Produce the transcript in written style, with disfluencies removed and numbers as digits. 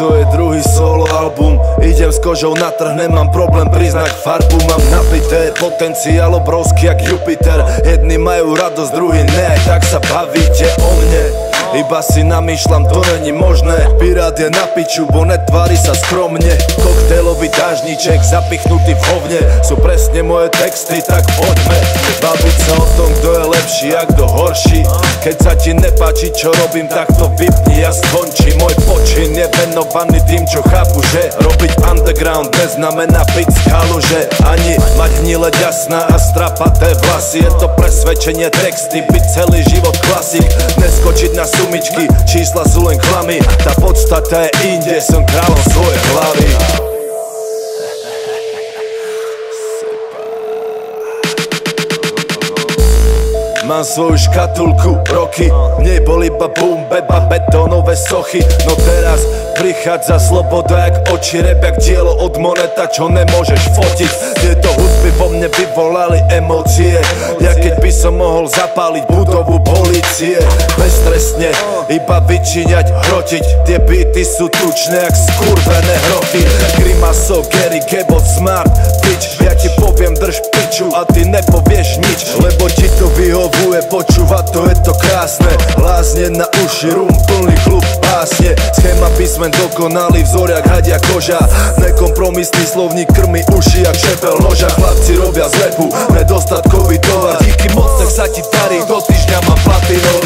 to je druhý solo album. Idem s kožou na trh, nemám problém priznať farbu. Mám nabité potenciál obrovský jak Jupiter. Jedni majú radosť, druhý ne, tak sa bavíte o mne. Iba si namýšľam, to není možné. Pirát je na piču, bo netvári sa skromne. Koktejlový dážniček zapichnutý v hovne sú presne moje texty, tak poďme baviť sa o tom, kto je lepší a kto horší. Keď sa ti nepáči, čo robím, tak to vypni a skončí. Môj počin je venovaný tým, čo chápu, že robiť underground neznamená piť z kaluže. Ani mať hnile ďasná a strapaté vlasy. Je to presvedčenie texty, byť celý život klasik. Neskočiť na sumičky, čísla sú len klamy. Tá podstata je inde, som kráľom svojej hlavy. Mám svoju škatulku, roky, v nej bol iba boom, beba, betónové sochy. No teraz prichádza sloboda jak oči, rap jak dielo od Moneta, čo nemôžeš fotiť. Tieto hudby vo mne vyvolali emócie, ja keď by som mohol zapáliť budovu polície. Beztrestne, iba vyčíňať, hrotiť, tie beaty sú tučné jak skurvené hroty. Grimaso, Gary, Gebot, Smart, bitch, ja ti poviem drž piču a ty nepovieš nič, lebo ti to vyhovuje počúvať, to je to krásne. Lázne na uši, rum plný klub pásne. Schéma písmen dokonalý, vzor jak hadia koža. Nekompromisný slovník krmi uši jak šepel noža. Chlapci robia z rapu nedostatkový tovar. Díky moc, tak sa ti darí, do týždňa mám platinové.